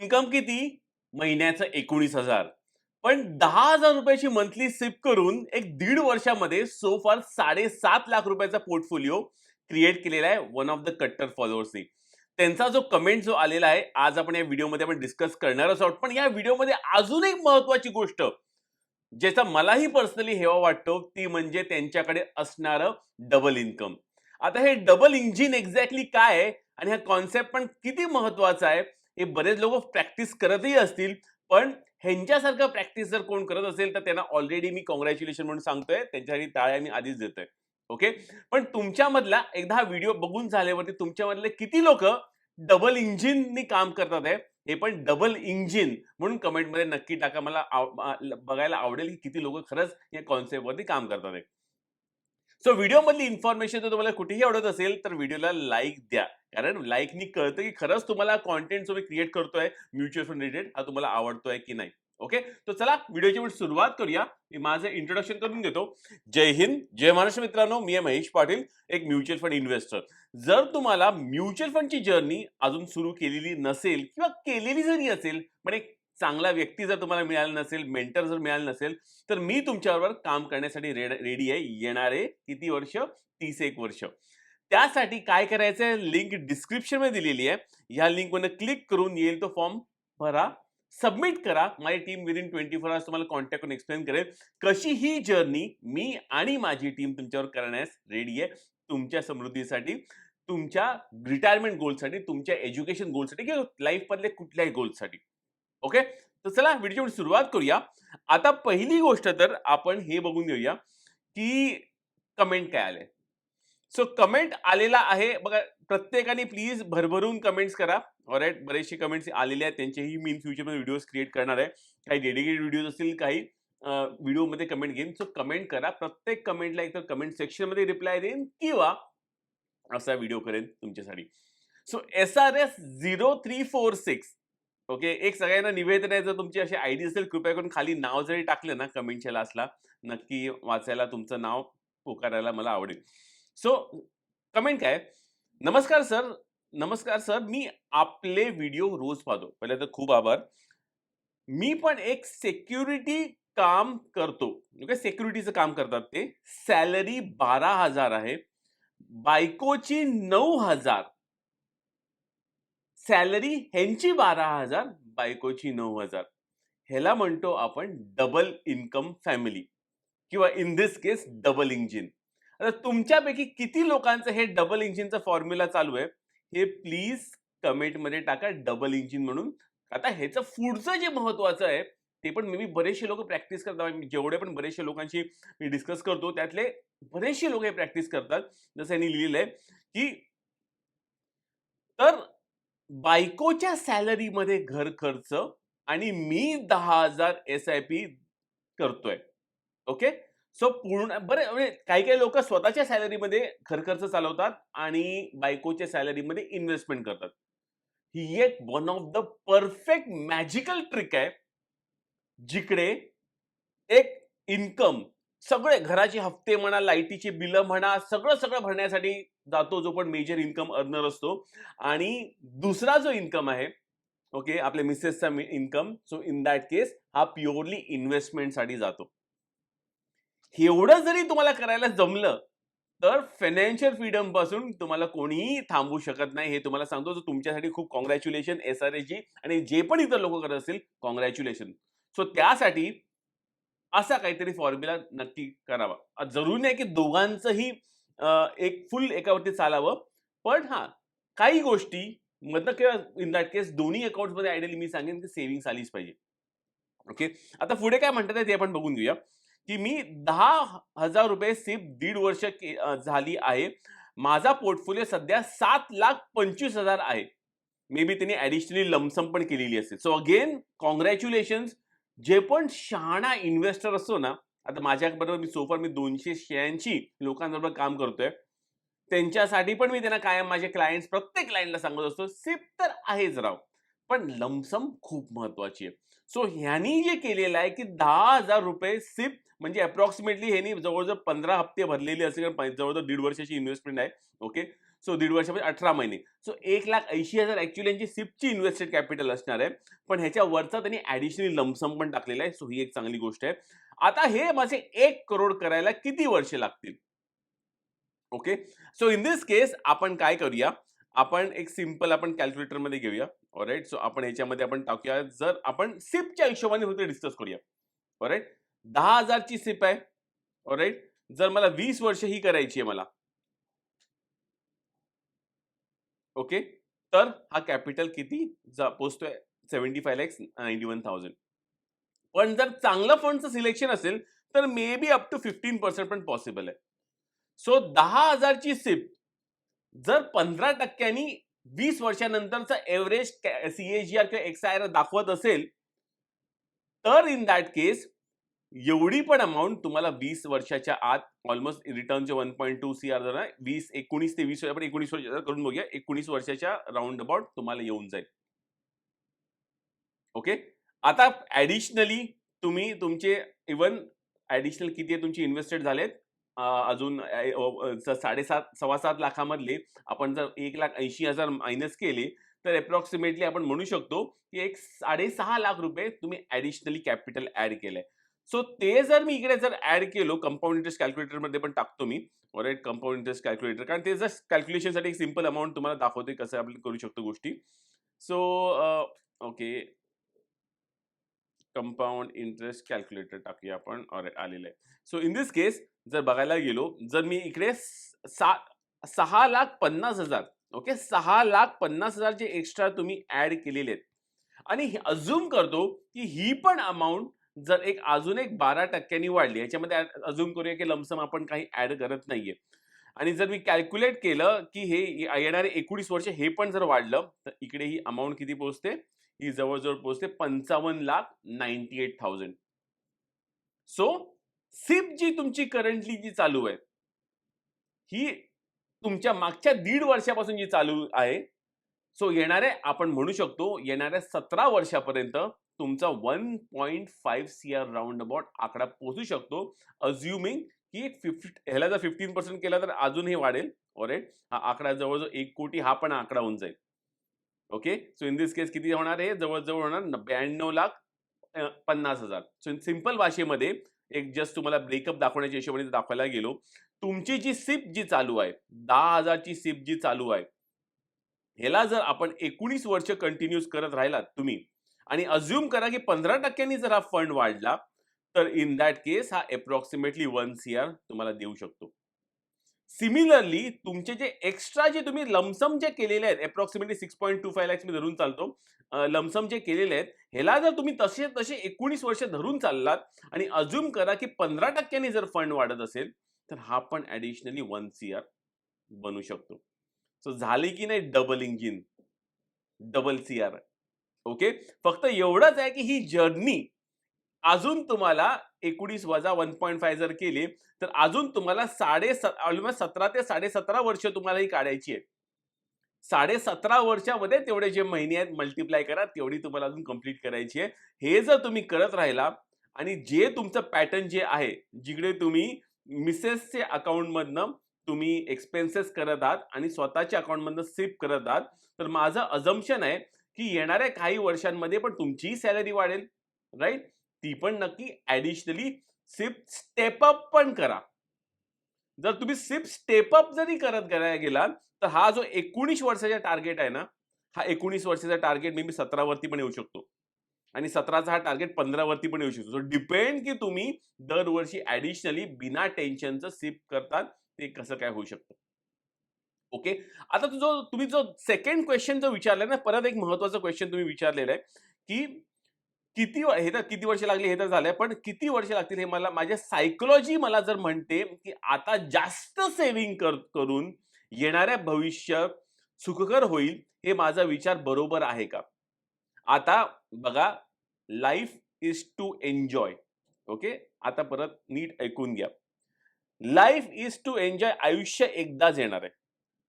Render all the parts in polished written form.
Income किती? महिन्याचं 19,000. पण 10,000 रुपयाची मंथली सिप करून एक दीड वर्षामध्ये सो फार 7.5 लाख रुपयाचा पोर्टफोलिओ क्रिएट केलेला आहे वन ऑफ द कट्टर फॉलोअर्सनी. त्यांचा जो कमेंट जो आलेला आहे, आज आपण या व्हिडिओमध्ये आपण डिस्कस करणारच आहोत. पण या व्हिडिओमध्ये अजून एक महत्त्वाची गोष्ट, ज्याचा मलाही पर्सनली हेवा वाटतो, ती म्हणजे त्यांच्याकडे असणारं डबल इन्कम. आता हे डबल इंजिन एक्झॅक्टली काय आहे आणि हा कॉन्सेप्ट पण किती महत्त्वाचा आहे, हे बरेच लोक प्रॅक्टिस करतही असतील. पण ह्यांच्यासारखं प्रॅक्टिस जर कोण करत असेल तर त्यांना ऑलरेडी मी कॉंग्रॅच्युलेशन म्हणून सांगतोय. त्यांच्यासाठी टाळ्या मी आधीच देतोय. ओके. पण तुमच्यामधला एकदा हा व्हिडिओ बघून झाल्यावरती तुमच्यामधले किती लोक डबल इंजिननी काम करतात आहे, हे पण डबल इंजिन म्हणून कमेंटमध्ये नक्की टाका. मला बघायला आवडेल की किती लोक खरंच या कॉन्सेप्टवरती काम करतात आहे. सो व्हिडिओमधली इन्फॉर्मेशन जर तुम्हाला कुठेही आवडत असेल तर व्हिडिओला लाईक द्या. कारण लाईकनी कळतं की खरंच तुम्हाला कंटेंट जो मी क्रिएट करतोय म्युच्युअल फंड रिलेटेड हा तुम्हाला आवडतोय की नाही. ओके. तर चला व्हिडिओची आपण सुरुवात करूया. मी माझं इंट्रोडक्शन करून देतो. जय हिंद, जय महाराष्ट्र मित्रांनो. मी आहे महेश पाटील, एक म्युच्युअल फंड इन्व्हेस्टर. जर तुम्हाला म्युच्युअल फंडची जर्नी अजून सुरू केलेली नसेल किंवा केलेली जरी असेल, पण एक चांगला व्यक्ती जर तुम्हाला मिळाला नसेल, मेंटर जर मिळाला नसेल, तर मी तुमच्याबरोबर काम करण्यासाठी रेडी आहे. येणारे किती वर्ष? 30 वर्ष. त्यासाठी काय करायचंय? लिंक डिस्क्रिप्शनमध्ये दिलेली आहे. ह्या लिंकवर क्लिक करून येईल तो फॉर्म भरा, सबमिट करा. माझी टीम विदिन 24 आवर्स तुम्हाला कॉन्टॅक्ट करून एक्सप्लेन करेल कशी ही जर्नी मी आणि माझी टीम तुमच्यावर करण्यास रेडी आहे. तुमच्या समृद्धीसाठी, तुमच्या रिटायरमेंट गोलसाठी, तुमच्या एज्युकेशन गोलसाठी किंवा लाईफमधल्या कुठल्याही गोलसाठी. ओके. तर चला व्हिडिओची सुरुवात करूया. आता पहिली गोष्ट तर आपण हे बघून घेऊया की कमेंट काय आले. सो कमेंट आलेला आहे बघा. प्रत्येकाने प्लीज भरभरून कमेंट्स करा. ऑलराईट. बरेचसे कमेंट्स आलेले आहेत, त्यांचेही मी इन फ्युचरमध्ये व्हिडिओज क्रिएट करणार आहे. काही डेडिकेटेड व्हिडिओज असतील, काही व्हिडिओमध्ये कमेंट घेईन. सो कमेंट करा. प्रत्येक कमेंटला एकतर कमेंट सेक्शनमध्ये रिप्लाय देईन किंवा असा व्हिडिओ करेन तुमच्यासाठी. So SRS 0346. ओके. एक सगळ्यांना निवेदन आहे, जर तुमची अशी आयडी असेल कृपया करून खाली नाव जरी टाकलं ना कमेंटच्या लास्टला, नक्की वाचायला, तुमचं नाव पुकारायला मला आवडेल. सो कमेंट काय? नमस्कार सर. नमस्कार सर, मी आपले व्हिडिओ रोज पाहतो. पहिले तर खूप आभार. मी पण एक सिक्युरिटी काम करतो. ओके. सिक्युरिटीचं काम करतात ते. सॅलरी 12,000 आहे. बायकोची 9,000. सॅलरी ह्यांची 12,000, बायकोची 9,000. ह्याला म्हणतो आपण डबल इन्कम फॅमिली किंवा in this case double engine. आता तुमच्यापैकी किती लोकांचं हे डबल इंजिनचा फॉर्म्युला चालू आहे, हे प्लीज कमेंटमध्ये टाका डबल इंजिन म्हणून. आता ह्याचं पुढचं जे महत्वाचं आहे, ते पण मे बी बरेचसे लोक प्रॅक्टिस करतात. जेवढे पण बरेचशे लोकांशी मी डिस्कस करतो, त्यातले बरेचसे लोक हे प्रॅक्टिस करतात. जसं यांनी लिहिलेलं आहे की तर बायकोच्या सॅलरीमध्ये घर खर्च आणि मी 10,000 SIP करतोय. ओके. सो पूर्ण बरं म्हणजे काही-काही लोकं स्वतःच्या सॅलरीमध्ये घर खर्च चालवतात आणि बायकोच्या सॅलरीमध्ये इन्व्हेस्टमेंट करतात. ही एक one of the perfect magical trick आहे, जिकडे एक इन्कम सगळे घराचे हफ्ते म्हणा, लाईटीची बिलं म्हणा, सगळं भरण्यासाठी जातो, जो पण मेजर इन्कम अर्नर असतो. आणि दुसरा जो इन्कम आहे, ओके, आपल्या मिसेसचा इन्कम, सो इन दॅट केस हा प्युअरली इन्व्हेस्टमेंटसाठी जातो. एवढं जरी तुम्हाला करायला जमलं, तर फायनान्शियल फ्रीडम पासून तुम्हाला कोणीही थांबवू शकत नाही. हे तुम्हाला सांगतो. तर तुमच्यासाठी खूप काँग्रॅच्युलेशन SRSG आणि जे पण इतर लोकं करत असतील, काँग्रॅच्युलेशन. सो त्यासाठी असा काहीतरी फॉर्म्युला नक्की करावा. जरुरी नाही की दोघांचंही एक फुल एकावरती चालावं. पण हां, काही गोष्टी मधनं किंवा इन दॅट केस दोन्ही अकाउंट्समध्ये आयडियली मी सांगेन की सेव्हिंग्ज आलीच पाहिजे. ओके. आता पुढे काय म्हणतात आहे ते आपण बघून घेऊया, की मी ₹10,000 सिप दीड वर्ष झाली आहे. माझा पोर्टफोलिओ सध्या 7,25,000 आहे. मे बी त्यांनी ॲडिशनली लमसम पण केलेली असेल. So again congratulations. जे पण शहाणा इन्व्हेस्टर असतो ना, आता माझ्याबरोबर मी 286 लोकांबरोबर काम करतोय. त्यांच्यासाठी पण मी त्यांना कायम माझे क्लायंट्स प्रत्येक क्लायंटला सांगत असतो, सिप तर आहेच राव, पण लमसम खूप महत्वाची आहे. सो ह्यांनी जे केलेलं आहे, की ₹10,000 सिप म्हणजे अप्रॉक्सिमेटली ह्यांनी जवळ-जवळ 15 हप्ते भरलेले असेल, कारण जवळ-जवळ दीड वर्षाची इन्व्हेस्टमेंट आहे. ओके. सो 1.5 वर्षामध्ये 18 महिने. सो 1,80,000 ॲक्चुअली यांची सिपची इन्व्हेस्टेड कॅपिटल असणार आहे. पण ह्याच्या वरचा त्यांनी ॲडिशनल लमसम पण टाकलेला आहे. सो ही एक चांगली गोष्ट आहे. आता हे माझे 1 करोड करायला किती वर्षे लागतील? ओके. सो इन दिस केस आपण काय करूया, आपण एक सिंपल आपण कॅल्क्युलेटरमध्ये घेऊया. ऑलराइट. सो आपण ह्याच्यामध्ये आपण टाकूया, जर आपण सिपच्या हिशोबाने फक्त डिस्कस करूया. ऑलराइट. 10,000 ची सिप आहे. ऑलराइट. जर मला 20 वर्ष ही करायची आहे मला. ओके. तर हा कॅपिटल किती पोहोचतोय 75,91,000. पण जर चांगलं फंडचं सिलेक्शन असेल, तर मे बी अप टू 15% पण पॉसिबल आहे. सो 10,000 ची सिप जर 15% 20 वर्षानंतरचा एव्हरेज CAGR किंवा XIR दाखवत असेल, तर इन दॅट केस एवढी पण अमाउंट तुम्हाला 20 वर्षाच्या आत ऑलमोस्ट रिटर्नचे 1.2 CR जर 19 ते 20 आपण 19 वर्ष करून बघूया. 19 वर्षाच्या राउंड अबाउट तुम्हाला येऊन जाईल. ओके. आता ॲडिशनली तुम्ही तुमचे इव्हन ॲडिशनल किती आहे तुमचे इन्व्हेस्टेड झालेत, अजून 7.5 लाखामधले आपण जर 1,80,000 मायनस केले, तर अप्रॉक्सिमेटली आपण म्हणू शकतो की एक 6.5 लाख रुपये तुम्ही ॲडिशनली कॅपिटल ॲड केलंय. सो ते जर मी इकडे जर ॲड केलो, कंपाऊंड इंटरेस्ट कॅल्क्युलेटरमध्ये पण टाकतो मी. ऑलराइट. कंपाऊंड इंटरेस्ट कॅल्क्युलेटर, कारण ते जस्ट कॅल्क्युलेशनसाठी एक सिंपल अमाउंट तुम्हाला दाखवते कसं आपण करू शकतो गोष्टी. So okay. Compound interest calculator टाकूया आपण. आलेलं आहे. सो इन दिस केस जर बघायला गेलो, जर मी इकडे 6,50,000 ओके 6,50,000 जे एक्स्ट्रा तुम्ही ऍड केलेले आहेत आणि अज्युम करतो की ही पण अमाऊंट जर एक अजून एक 12% वाढली, याच्यामध्ये अज्युम करूया की लमसम आपण काही ऍड करत नाहीये, आणि जर मी कॅल्क्युलेट केलं की हे येणारे 19 वर्ष हे पण जर वाढलं, तर इकडे ही अमाऊंट किती पोहोचते? ही जवळजवळ पोहोचते 55,98,000. सो सिप जी तुमची करंटली जी चालू आहे, ही तुमच्या मागच्या 1.5 वर्षापासून जी चालू आहे. सो येणारे आपण म्हणू शकतो येणाऱ्या 17 वर्षापर्यंत तुमचा 1.5 CR राउंड अबाउट आकडा पोहोचू शकतो, अज्युमिंग की ह्याला जर 15% केला तर अजूनही वाढेल. ऑलराइट. हा आकडा जवळजवळ 1 कोटी हा पण आकडा होऊन जाईल. ओके. सो इन दिस केस किती होणार आहे? जवळजवळ होणार 92,50,000. सो सिंपल भाषेमध्ये एक जस्ट तुम्हाला ब्रेकअप दाखवण्याच्या हिशोबाने दाखवायला गेलो, तुमची जी सिप जी चालू आहे, 10,000 ची सिप जी चालू आहे, ह्याला जर आपण 19 वर्ष कंटिन्यूस करत राहिलात तुम्ही, आणि अज्युम करा की 15% जर हा फंड वाढला, तर इन दॅट केस हा अप्रॉक्सिमेटली 1 CR तुम्हाला देऊ शकतो. सिमिलरली तुमचे जे एक्स्ट्रा जे तुम्ही लमसम जे केलेले आहेत, अप्रॉक्सिमेटली 6.25 lakhs मी धरून चालतो, लमसम जे केलेले आहेत, ह्याला जर तुम्ही तसे 19 वर्ष धरून चाललात आणि अज्युम करा की 15% जर फंड वाढत असेल, तर हा पण ऍडिशनली 1 CR बनू शकतो. सो झाली की नाही double engine, double CR. Okay. फक्त एवढंच आहे की ही जर्नी अजून तुम्हाला 19 वजा 1.5 जर केले, तर अजून तुम्हाला ऑलमोस्ट 17 ते 17.5 वर्ष तुम्हाला ही काढायची आहे. 17.5 वर्षामध्ये तेवढे जे महिने आहेत मल्टिप्लाय करा, तेवढी तुम्हाला अजून कंप्लीट करायची आहे. हे जर तुम्ही करत राहिला आणि जे तुमचं पॅटर्न जे आहे, जिकडे तुम्ही मिसेसचे अकाउंटमधनं तुम्ही एक्सपेन्सेस करत आहात आणि स्वतःच्या अकाउंटमधनं सिप करत आहात, तर माझं अझम्पशन आहे की येणाऱ्या काही वर्षांमध्ये पण तुमचीही सॅलरी वाढेल. राइट. ती पण नक्की ॲडिशनली सिप स्टेप अप पण करा. जर तुम्ही सिप स्टेप अप जरी करत गेलात, तर हा जो 19 वर्षाचा टार्गेट आहे ना, हा 19 वर्षाचा टार्गेट मे बी 17 वरती पण येऊ शकतो आणि 17चा हा टार्गेट 15 वरती पण येऊ शकतो. सो डिपेंड की तुम्ही दरवर्षी ॲडिशनली बिना टेन्शनचं सिप करतात, ते कसं काय होऊ शकतं. ओके. आता तुम्ही जो सेकंड क्वेश्चन जो विचारलाय ना, परत एक महत्त्वाचा क्वेश्चन तुम्ही विचारलेला आहे, की हे तर किती वर्ष लागली हे तर झालंय, पण किती वर्ष लागतील हे मला माझ्या सायकॉलॉजी मला जर म्हणते, की आता जास्त सेव्हिंग करून येणाऱ्या भविष्य सुखकर होईल, हे माझा विचार बरोबर आहे का? आता बघा, life is to enjoy. Okay. आता परत नीट ऐकून घ्या. Life is to enjoy. आयुष्य एकदाच येणार आहे.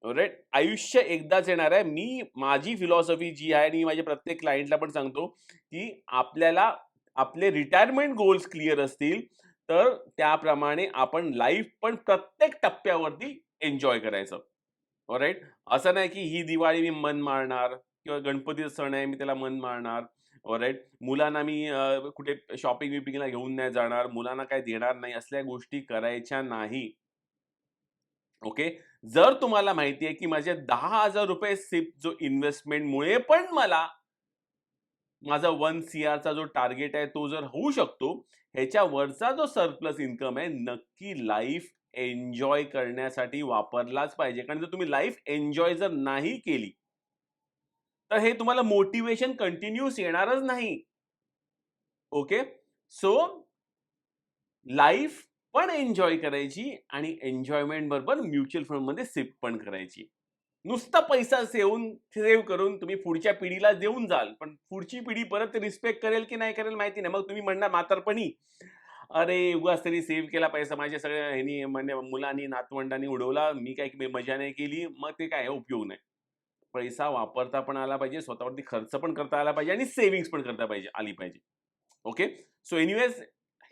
राइट. आयुष्य एकदाच येणार आहे. माझी फिलॉसॉफी जी आहे आणि माझ्या प्रत्येक क्लायंटला पण सांगतो, की आपल्याला आपले रिटायरमेंट गोल्स क्लिअर असतील, तर त्याप्रमाणे आपण लाईफ पण प्रत्येक टप्प्यावरती एन्जॉय करायचं. ऑलराईट. असं नाही की ही दिवाळी मी मन मारणार किंवा गणपतीचा सण आहे मी त्याला मन मारणार. ऑलराईट. मुलांना मी कुठे शॉपिंग-बिपिंगला घेऊन नाही जाणार, मुलांना काही देणार नाही, असल्या गोष्टी करायच्या नाही. ओके. जर तुम्हाला माहिती आहे की माझे ₹10,000 सिप जो इन्व्हेस्टमेंटमुळे पण मला माझा 1 सीआरचा जो टार्गेट आहे तो जर होऊ शकतो, ह्याच्या वरचा जो सरप्लस इन्कम आहे नक्की लाईफ एन्जॉय करण्यासाठी वापरलाच पाहिजे. कारण जर तुम्ही लाईफ एन्जॉय जर नाही केली, तर हे तुम्हाला मोटिव्हेशन कंटिन्यूअस येणारच नाही. ओके. सो लाईफ पण एन्जॉय करायची आणि एन्जॉयमेंट बरोबर म्युच्युअल फंडमध्ये सिप पण करायची. नुसता पैसा सेव्ह करून तुम्ही पुढच्या पिढीला देऊन जाल, पण पुढची पिढी परत रिस्पेक्ट करेल की नाही करेल माहिती नाही. मग तुम्ही म्हणणार म्हातारपणी, "अरे, उगाच तरी सेव्ह केला पैसा माझ्या सगळ्या ह्यानी म्हणजे मुलांनी, नातवंडांनी उडवला. मी काही मजा नाही केली." मग ते काय उपयोग नाही. पैसा वापरता पण आला पाहिजे, स्वतःवरती खर्च पण करता आला पाहिजे आणि सेव्हिंग्ज पण करता आली पाहिजे. ओके. सो एनिवेज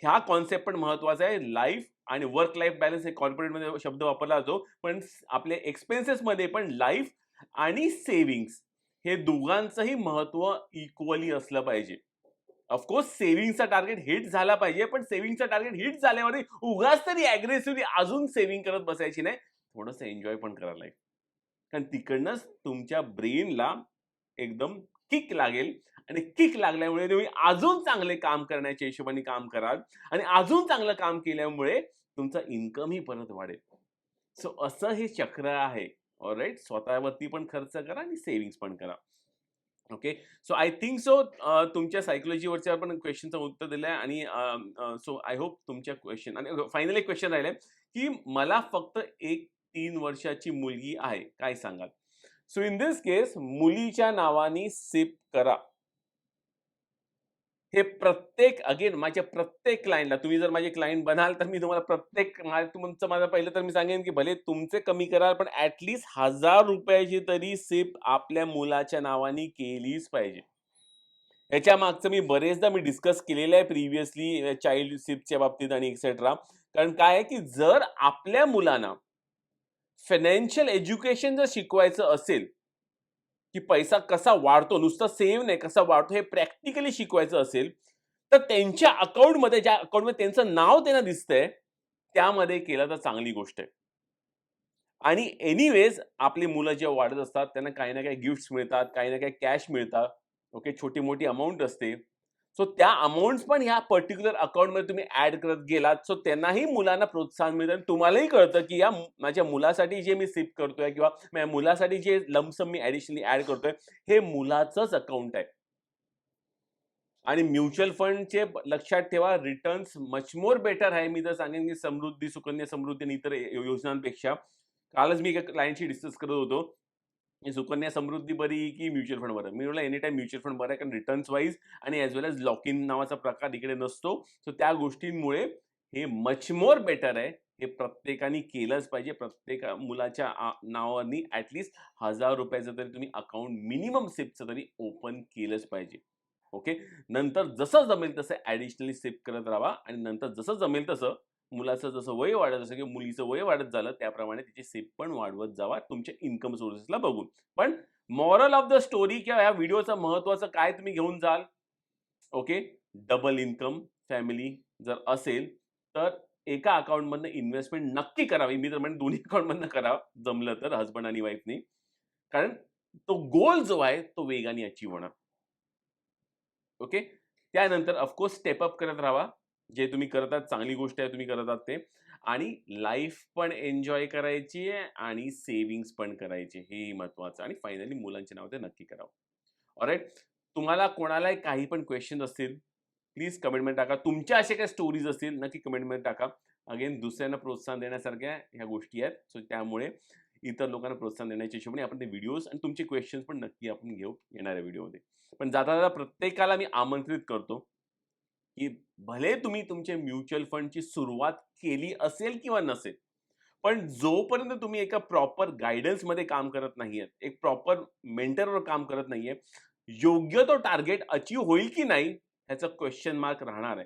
ह्या कॉन्सेप्ट पण महत्वाचा आहे. लाईफ आणि वर्क लाईफ बॅलन्स हे कॉर्पोरेटमध्ये शब्द वापरला जातो. पण आपल्या एक्सपेन्सेसमध्ये पण लाईफ आणि सेव्हिंग्ज हे दोघांचंही महत्त्व इक्वली असलं पाहिजे. ऑफकोर्स सेव्हिंगचा टार्गेट हिट झाला पाहिजे, पण सेव्हिंगचा टार्गेट हिट झाल्यावरही उगाच तरी अग्रेसिव्हली अजून सेव्हिंग करत बसायची नाही. थोडंसं एन्जॉय पण करा लाईफ. कारण तिकडनंच तुमच्या ब्रेनला एकदम किक लागेल आणि किक लागल्यामुळे तुम्ही अजून चांगले काम करण्याच्या हिशोबाने काम कराल आणि अजून चांगलं काम केल्यामुळे तुमचा इन्कमही परत वाढेल. सो असं हे चक्र आहे. ऑलराईट. स्वतःवरती पण खर्च करा आणि सेव्हिंग्ज पण करा. Okay. So I think so तुमच्या सायकॉलॉजीवरच्या आपण क्वेशनचं उत्तर दिलंय आणि सो आय होप तुमच्या क्वेशन आणि फायनल एक क्वेशन राहिलंय, की मला फक्त एक 3 वर्षाची मुलगी आहे. काय सांगाल? सो इन धिस केस मुलीच्या नावाने सिप करा. हे प्रत्येक अगेन माझ्या प्रत्येक क्लायंटला तुम्ही जर माझे क्लायंट बनाल, तर मी तुम्हाला प्रत्येक तुमचं माझं पहिलं तर मी सांगेन, की भले तुमचे कमी कराल, पण ॲट लीस्ट ₹1000 तरी सिप आपल्या मुलाच्या नावाने केलीच पाहिजे. ह्याच्या मागचं मी बरेचदा डिस्कस केलेलं आहे प्रिव्हियसली चाइल्ड सिपच्या बाबतीत आणि एक्सेट्रा. कारण काय आहे, की जर आपल्या मुलांना फायनान्शियल एज्युकेशन जर शिकवायचं असेल, की पैसा कसा वाढतो, नुसता सेव्ह नाही, कसा वाढतो हे प्रॅक्टिकली शिकवायचं असेल, तर त्यांच्या अकाउंटमध्ये ज्या अकाउंटमध्ये त्यांचं नाव त्यांना दिसतंय, त्यामध्ये केलं तर चांगली गोष्ट आहे. आणि एनिवेज आपली मुलं जेव्हा वाढत असतात, त्यांना काही ना काही गिफ्ट्स मिळतात, काही ना काही कॅश मिळतात. ओके, छोटी-मोठी अमाउंट असते. सो त्या अमाउंट्स पण ह्या पर्टिक्युलर अकाउंटमध्ये तुम्ही ॲड करत गेलात, सो त्यांनाही मुलांना प्रोत्साहन मिळतं आणि तुम्हालाही कळतं, की माझ्या मुलासाठी जे मी सिप करतोय किंवा माझ्या मुलासाठी जे लंप मी ॲडिशनली ॲड करतोय, हे मुलाचंच अकाउंट आहे. आणि म्युच्युअल फंडचे लक्षात ठेवा रिटर्न्स मच मोर बेटर आहे. मी तर सांगेन की समृद्धी, सुकन्या समृद्धी आणि इतर योजनांपेक्षा. कालच मी एका क्लायंटशी डिस्कस करत होतो, की सुकन्या समृद्धी बरी की म्युच्युअल फंड बरं? मी म्हटलं एनी टाईम म्युच्युअल फंड बरं आहे कारण रिटर्न्स वाईज आणि as well as lock in नावाचा प्रकार इकडे नसतो. सो त्या गोष्टींमुळे हे मच मोर बेटर आहे. हे प्रत्येकाने केलंच पाहिजे. प्रत्येक मुलाच्या नावानी ॲट लीस्ट ₹1000 तरी तुम्ही अकाउंट मिनिमम सिपचं तरी ओपन केलंच पाहिजे. ओके. नंतर जसं जमेल तसं ॲडिशनली सिप करत राहावा आणि नंतर जसं जमेल तसं मुलाचं जसं वय वाढत असेल किंवा मुलीचं वय वाढत झालं त्याप्रमाणे तिची सिप पण वाढवत जावा तुमच्या इन्कम सोर्सेसला बघून. पण मॉरल ऑफ द स्टोरी किंवा ह्या व्हिडिओचं महत्त्वाचं काय तुम्ही घेऊन जाल? ओके. डबल इन्कम फॅमिली जर असेल, तर एका अकाउंटमधनं इन्व्हेस्टमेंट नक्की करावी. मी तर म्हणेन दोन्ही अकाउंटमधनं करा जमलं तर हसबंड आणि वाईफनी. कारण तो गोल जो आहे तो वेगाने अचीव्ह होणार. ओके. त्यानंतर ऑफकोर्स स्टेप अप करत राहावा. जे तुम्ही करत आहात चांगली गोष्ट आहे तुम्ही करत आहात ते. आणि लाईफ पण एन्जॉय करायची आहे आणि सेव्हिंग्ज पण करायची हेही महत्त्वाचं आणि फायनली मुलांची नावं ते नक्की करावं. ऑलराईट. तुम्हाला कोणालाही काही पण क्वेशन्स असतील, प्लीज कमेंटमध्ये टाका. तुमच्या अशा काही स्टोरीज असतील नक्की कमेंटमध्ये टाका. अगेन दुसऱ्यांना प्रोत्साहन देण्यासारख्या ह्या गोष्टी आहेत. सो त्यामुळे इतर लोकांना प्रोत्साहन देण्याच्या हिशोबाने आपण ते व्हिडिओज आणि तुमचे क्वेशन्स पण नक्की आपण घेऊ येणाऱ्या व्हिडिओमध्ये. पण जाता-जाता प्रत्येकाला मी आमंत्रित करतो, की भले तुम्ही तुमच्या म्युच्युअल फंडची सुरुवात केली असेल किंवा नसेल, पण जोपर्यंत तुम्ही एका प्रॉपर गाईडन्समध्ये काम करत नाहीयेत, एक प्रॉपर मेंटरवर काम करत नाहीये, योग्य तो टार्गेट अचीव्ह होईल की नाही ह्याचा क्वेशन मार्क राहणार आहे.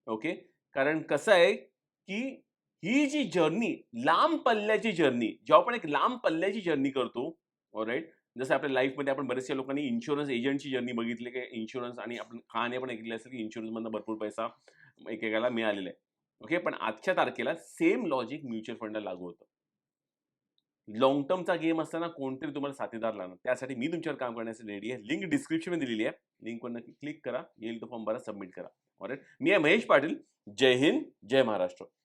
ओके. कारण कसं आहे, की ही जी जर्नी, लांब पल्ल्याची जर्नी, जेव्हा आपण एक लांब पल्ल्याची जर्नी करतो, ऑलराइट. जसं आपल्या लाईफमध्ये आपण बऱ्याचशा लोकांनी इन्शुरन्स एजंटची जर्नी बघितली, की इन्शुरन्स आणि आपण कहाण्या पण ऐकलेल्या असेल, की इन्शुरन्समधनं भरपूर पैसा एकेकाला मिळालेला आहे. ओके. पण आजच्या तारखेला सेम लॉजिक म्युच्युअल फंडला लागू होतं. लाँग टर्मचा गेम असताना कोणतरी तुम्हाला साथीदार लागणार. त्यासाठी मी तुमच्यावर काम करण्यासाठी रेडी आहे. लिंक डिस्क्रिप्शनमध्ये दिलेली आहे. लिंकवर नक्की क्लिक करा. येईल तो फॉर्म भरा, सबमिट करा. ऑलराइट. मी आहे महेश पाटील. जय हिंद, जय महाराष्ट्र.